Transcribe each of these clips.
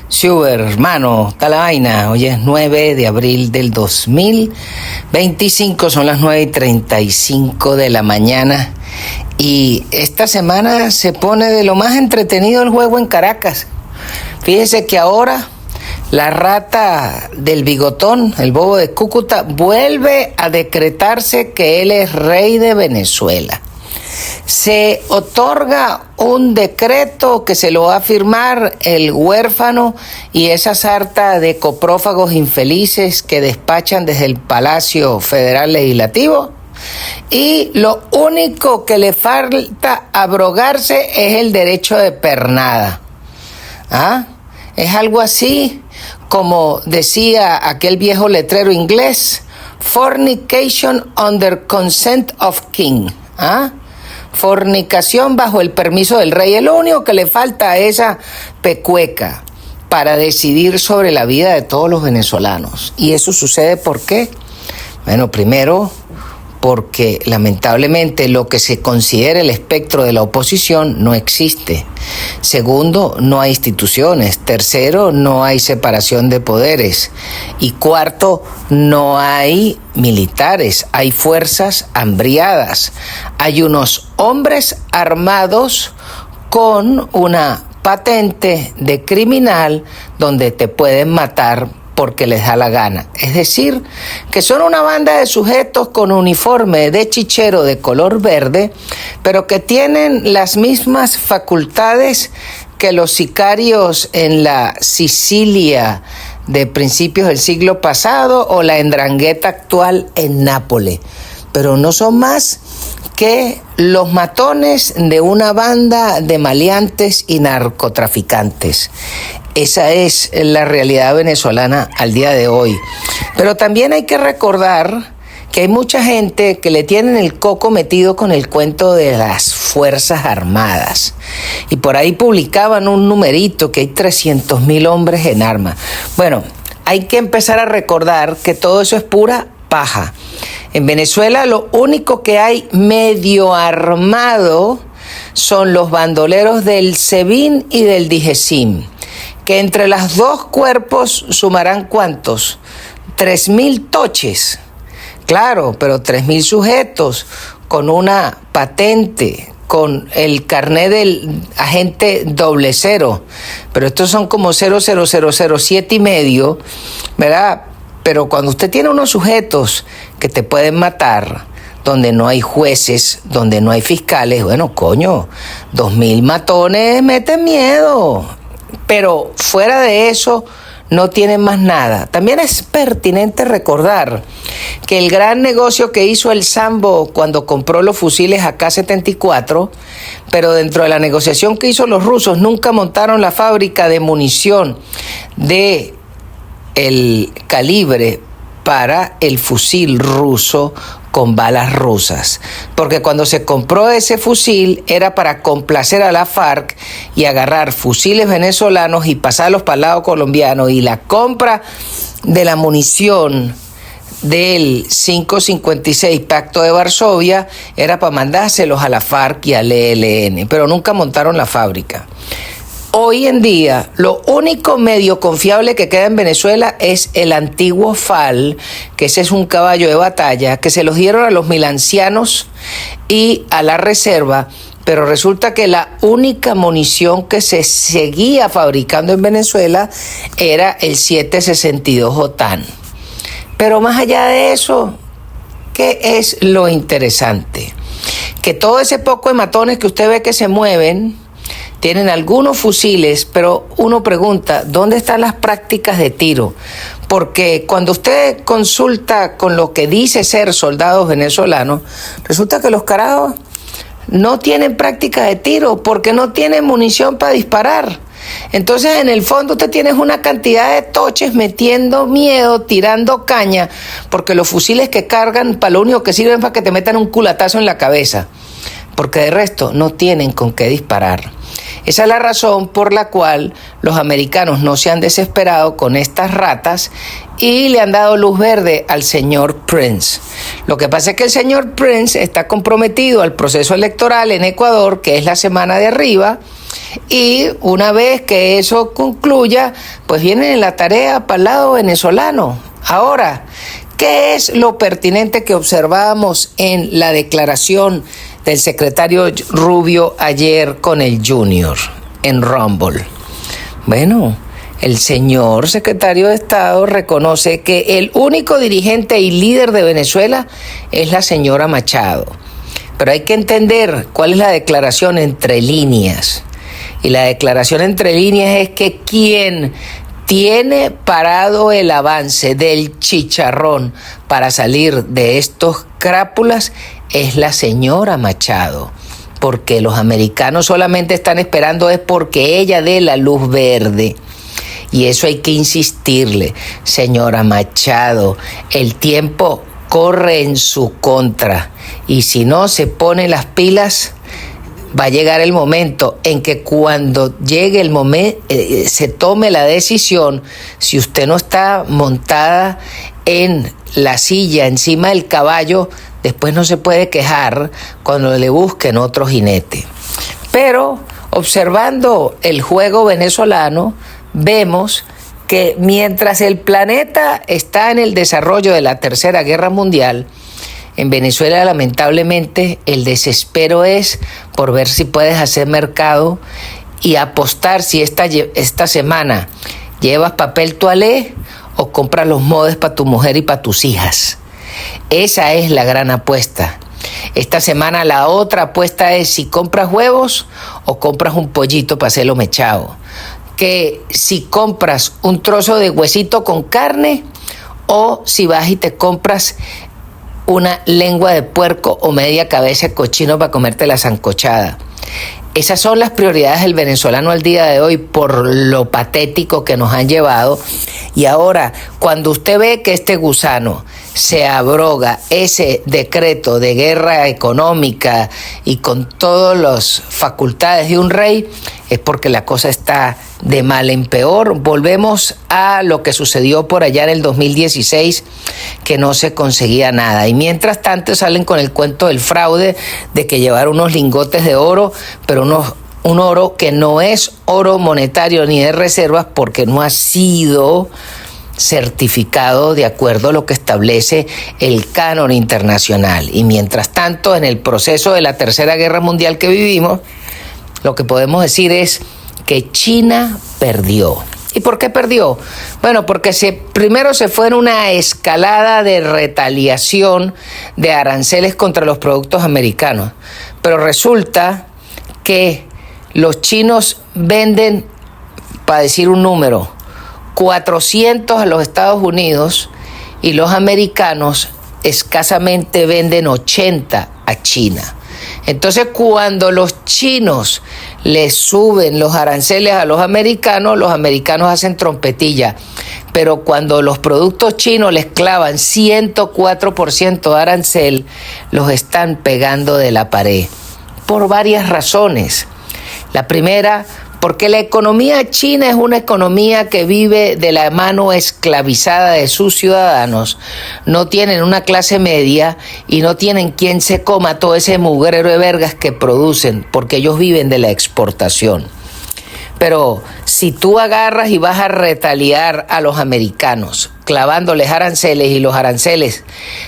Schubert, hermano, está la vaina. Hoy es 9 de abril del 2025, son las 9:35 de la mañana. Y esta semana se pone de lo más entretenido el juego en Caracas. Fíjese que ahora la rata del bigotón, el bobo de Cúcuta, vuelve a decretarse que él es rey de Venezuela. Se otorga un decreto que se lo va a firmar el huérfano y esa sarta de coprófagos infelices que despachan desde el Palacio Federal Legislativo. Y lo único que le falta abrogarse es el derecho de pernada. Es algo así como decía aquel viejo letrero inglés: fornication under consent of king. Fornicación bajo el permiso del rey. Es lo único que le falta a esa pecueca para decidir sobre la vida de todos los venezolanos. ¿Y eso sucede por qué? Bueno, primero, porque lamentablemente lo que se considera el espectro de la oposición no existe. Segundo, no hay instituciones. Tercero, no hay separación de poderes. Y cuarto, no hay militares, hay fuerzas hambriadas. Hay unos hombres armados con una patente de criminal donde te pueden matar porque les da la gana. Es decir, que son una banda de sujetos con uniforme de chichero de color verde, pero que tienen las mismas facultades que los sicarios en la Sicilia de principios del siglo pasado o la Ndrangheta actual en Nápoles. Pero no son más que los matones de una banda de maleantes y narcotraficantes. Esa es la realidad venezolana al día de hoy. Pero también hay que recordar que hay mucha gente que le tienen el coco metido con el cuento de las Fuerzas Armadas. Y por ahí publicaban un numerito que hay 300.000 hombres en armas. Bueno, hay que empezar a recordar que todo eso es pura paja. En Venezuela lo único que hay medio armado son los bandoleros del SEBIN y del DIGESIM, que entre los dos cuerpos sumarán ¿cuántos? 3.000 toches. Claro, pero 3.000 sujetos con una patente, con el carnet del agente 00. Pero estos son como 00007 y medio, ¿verdad? Pero cuando usted tiene unos sujetos que te pueden matar, donde no hay jueces, donde no hay fiscales, bueno, coño, 2.000 matones meten miedo. Pero fuera de eso, no tienen más nada. También es pertinente recordar que el gran negocio que hizo el Sambo cuando compró los fusiles AK-74, pero dentro de la negociación que hizo los rusos, nunca montaron la fábrica de munición de el calibre para el fusil ruso con balas rusas, porque cuando se compró ese fusil era para complacer a la FARC y agarrar fusiles venezolanos y pasarlos para el lado colombiano, y la compra de la munición del 556 Pacto de Varsovia era para mandárselos a la FARC y al ELN, pero nunca montaron la fábrica. Hoy en día, lo único medio confiable que queda en Venezuela es el antiguo FAL, que ese es un caballo de batalla, que se los dieron a los milancianos y a la reserva, pero resulta que la única munición que se seguía fabricando en Venezuela era el 762 OTAN. Pero más allá de eso, ¿qué es lo interesante? Que todo ese poco de matones que usted ve que se mueven tienen algunos fusiles, pero uno pregunta, ¿dónde están las prácticas de tiro? Porque cuando usted consulta con lo que dice ser soldados venezolanos, resulta que los carajos no tienen práctica de tiro porque no tienen munición para disparar. Entonces, en el fondo, usted tiene una cantidad de toches metiendo miedo, tirando caña, porque los fusiles que cargan, para lo único que sirven para que te metan un culatazo en la cabeza, porque de resto no tienen con qué disparar. Esa es la razón por la cual los americanos no se han desesperado con estas ratas y le han dado luz verde al señor Prince. Lo que pasa es que el señor Prince está comprometido al proceso electoral en Ecuador, que es la semana de arriba, Y una vez que eso concluya, pues viene la tarea para el lado venezolano. Ahora, ¿qué es lo pertinente que observábamos en la declaración del secretario Rubio ayer con el Junior en Rumble? Bueno, el señor secretario de Estado reconoce que el único dirigente y líder de Venezuela es la señora Machado. Pero hay que entender cuál es la declaración entre líneas. Y la declaración entre líneas es que quien tiene parado el avance del chicharrón para salir de estos crápulas es la señora Machado. Porque los americanos solamente están esperando es porque ella dé la luz verde. Y eso hay que insistirle, señora Machado, el tiempo corre en su contra. Y si no se pone las pilas, va a llegar el momento en que cuando llegue el momento, se tome la decisión, si usted no está montada en la silla, encima del caballo, después no se puede quejar cuando le busquen otro jinete. Pero observando el juego venezolano, vemos que mientras el planeta está en el desarrollo de la Tercera Guerra Mundial, en Venezuela lamentablemente el desespero es por ver si puedes hacer mercado y apostar si esta semana llevas papel toalé o compras los modes para tu mujer y para tus hijas. Esa es la gran apuesta. Esta semana la otra apuesta es si compras huevos o compras un pollito para hacerlo mechado. Que si compras un trozo de huesito con carne o si vas y te compras una lengua de puerco o media cabeza de cochino para comerte la sancochada. Esas son las prioridades del venezolano al día de hoy por lo patético que nos han llevado. Y ahora, cuando usted ve que este gusano se abroga ese decreto de guerra económica y con todas las facultades de un rey, es porque la cosa está de mal en peor. Volvemos a lo que sucedió por allá en el 2016, que no se conseguía nada. Y mientras tanto salen con el cuento del fraude, de que llevaron unos lingotes de oro, pero un oro que no es oro monetario ni de reservas porque no ha sido certificado de acuerdo a lo que establece el canon internacional. Y mientras tanto, en el proceso de la Tercera Guerra Mundial que vivimos, lo que podemos decir es que China perdió. ¿Y por qué perdió? Bueno, porque primero se fue en una escalada de retaliación de aranceles contra los productos americanos. Pero resulta que los chinos venden, para decir un número, 400 a los Estados Unidos y los americanos escasamente venden 80 a China. Entonces, cuando los chinos les suben los aranceles a los americanos hacen trompetilla. Pero cuando los productos chinos les clavan 104% de arancel, los están pegando de la pared. Por varias razones. La primera, porque la economía china es una economía que vive de la mano esclavizada de sus ciudadanos. No tienen una clase media y no tienen quien se coma todo ese mugrero de vergas que producen, porque ellos viven de la exportación. Pero si tú agarras y vas a retaliar a los americanos, clavándoles aranceles y los aranceles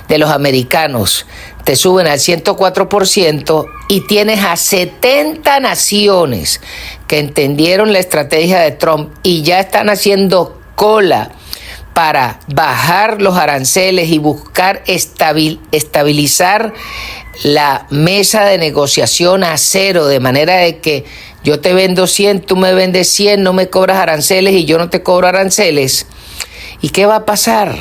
de los americanos te suben al 104% y tienes a 70 naciones que entendieron la estrategia de Trump y ya están haciendo cola para bajar los aranceles y buscar estabilizar la mesa de negociación a cero, de manera de que yo te vendo 100, tú me vendes 100, no me cobras aranceles y yo no te cobro aranceles. ¿Y qué va a pasar?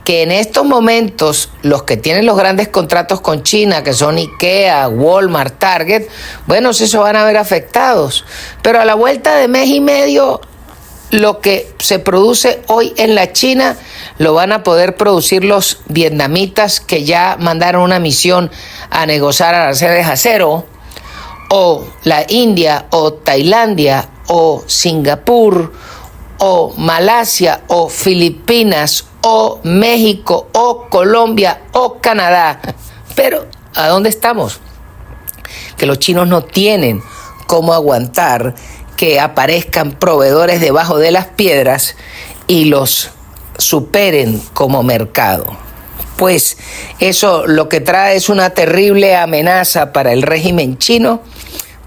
Que en estos momentos los que tienen los grandes contratos con China, que son IKEA, Walmart, Target, bueno, eso van a ver afectados. Pero a la vuelta de mes y medio, lo que se produce hoy en la China lo van a poder producir los vietnamitas que ya mandaron una misión a negociar aranceles a cero, o la India, o Tailandia, o Singapur, o Malasia, o Filipinas, o México, o Colombia, o Canadá. Pero, ¿a dónde estamos? Que los chinos no tienen cómo aguantar que aparezcan proveedores debajo de las piedras y los superen como mercado. Pues eso lo que trae es una terrible amenaza para el régimen chino,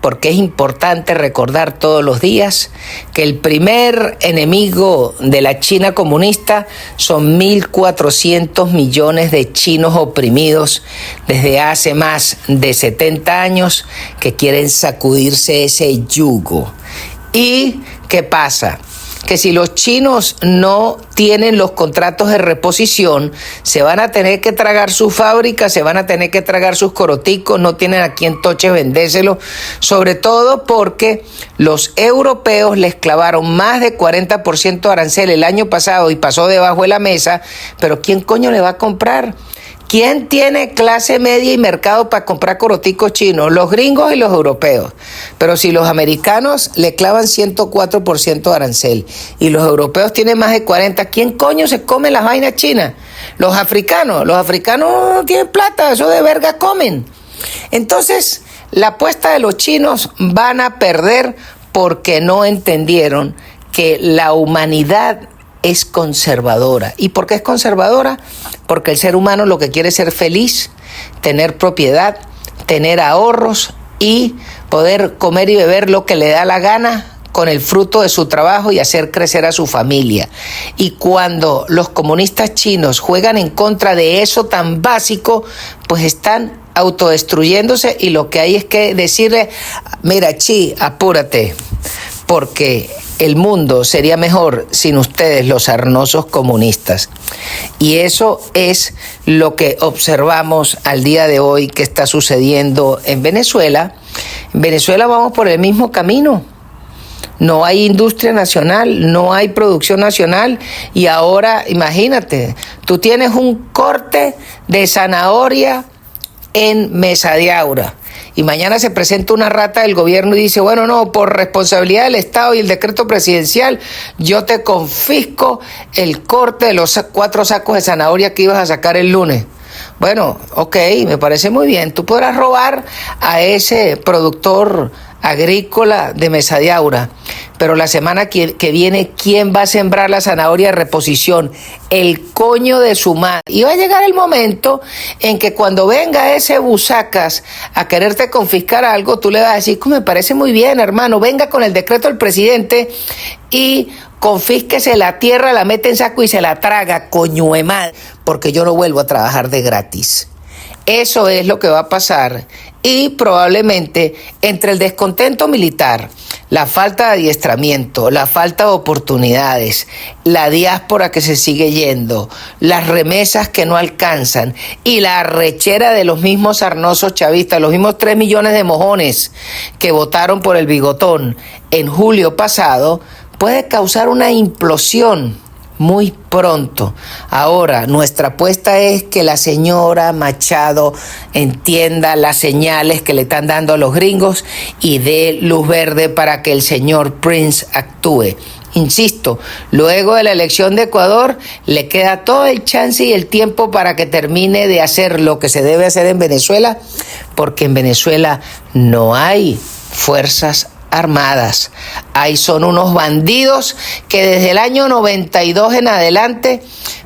porque es importante recordar todos los días que el primer enemigo de la China comunista son 1.400 millones de chinos oprimidos desde hace más de 70 años que quieren sacudirse ese yugo. ¿Y qué pasa? Que si los chinos no tienen los contratos de reposición, se van a tener que tragar sus fábricas, se van a tener que tragar sus coroticos, no tienen a quién toche vendérselo, sobre todo porque los europeos les clavaron más de 40% de arancel el año pasado y pasó debajo de la mesa, pero ¿quién coño le va a comprar? ¿Quién tiene clase media y mercado para comprar coroticos chinos? Los gringos y los europeos. Pero si los americanos le clavan 104% de arancel y los europeos tienen más de 40%, ¿quién coño se come las vainas chinas? Los africanos no tienen plata, eso de verga comen. Entonces, la apuesta de los chinos van a perder porque no entendieron que la humanidad es conservadora. ¿Y por qué es conservadora? Porque el ser humano lo que quiere es ser feliz, tener propiedad, tener ahorros y poder comer y beber lo que le da la gana con el fruto de su trabajo y hacer crecer a su familia. Y cuando los comunistas chinos juegan en contra de eso tan básico, pues están autodestruyéndose y lo que hay es que decirle, mira, Xi, apúrate, porque el mundo sería mejor sin ustedes, los sarnosos comunistas. Y eso es lo que observamos al día de hoy que está sucediendo en Venezuela. En Venezuela vamos por el mismo camino. No hay industria nacional, no hay producción nacional y ahora, imagínate, tú tienes un corte de zanahoria en Mesa de Aura. Y mañana se presenta una rata del gobierno y dice, bueno, no, por responsabilidad del Estado y el decreto presidencial, yo te confisco el corte de los 4 sacos de zanahoria que ibas a sacar el lunes. Bueno, ok, me parece muy bien. Tú podrás robar a ese productor agrícola de Mesa de Aura, pero la semana que viene, ¿quién va a sembrar la zanahoria de reposición? El coño de su madre. Y va a llegar el momento en que cuando venga ese busacas a quererte confiscar algo, tú le vas a decir, me parece muy bien, hermano, venga con el decreto del presidente y confísquese la tierra, la mete en saco y se la traga, coño de madre, porque yo no vuelvo a trabajar de gratis. Eso es lo que va a pasar y probablemente entre el descontento militar, la falta de adiestramiento, la falta de oportunidades, la diáspora que se sigue yendo, las remesas que no alcanzan y la arrechera de los mismos sarnosos chavistas, los mismos 3 millones de mojones que votaron por el bigotón en julio pasado, puede causar una implosión muy pronto. Ahora, nuestra apuesta es que la señora Machado entienda las señales que le están dando a los gringos y dé luz verde para que el señor Prince actúe. Insisto, luego de la elección de Ecuador, le queda todo el chance y el tiempo para que termine de hacer lo que se debe hacer en Venezuela, porque en Venezuela no hay fuerzas armadas. Ahí son unos bandidos que desde el año 92 en adelante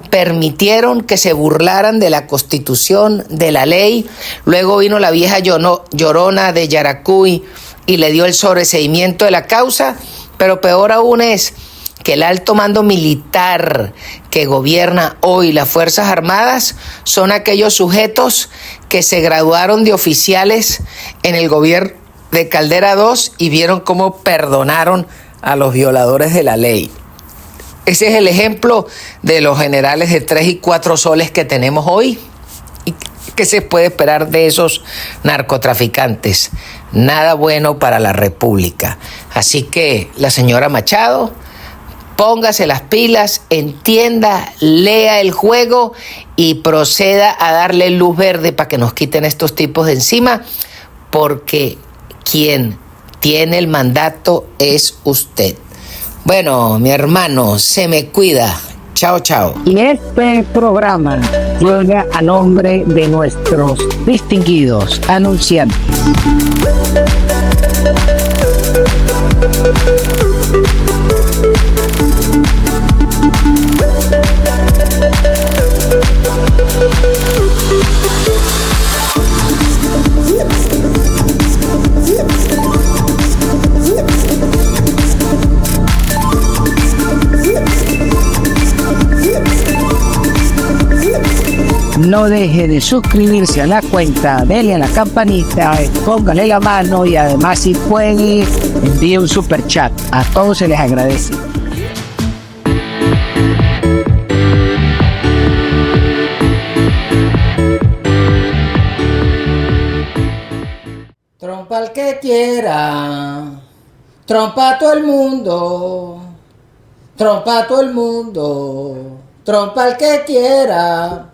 permitieron que se burlaran de la Constitución, de la ley. Luego vino la vieja llorona de Yaracuy y le dio el sobreseimiento de la causa, pero peor aún es que el alto mando militar que gobierna hoy las Fuerzas Armadas son aquellos sujetos que se graduaron de oficiales en el gobierno de Caldera II y vieron cómo perdonaron a los violadores de la ley. Ese es el ejemplo de los generales de 3 y 4 soles que tenemos hoy. ¿Y qué se puede esperar de esos narcotraficantes? Nada bueno para la República. Así que la señora Machado, póngase las pilas, entienda, lea el juego y proceda a darle luz verde para que nos quiten estos tipos de encima, porque quien tiene el mandato es usted. Bueno, mi hermano, se me cuida. Chao, chao. Y este programa llega a nombre de nuestros distinguidos anunciantes. no deje de suscribirse a la cuenta, denle a la campanita, póngale la mano y además si puede envíe un super chat. A todos se les agradece. Trompa al que quiera, trompa a todo el mundo, trompa a todo el mundo, trompa al que quiera.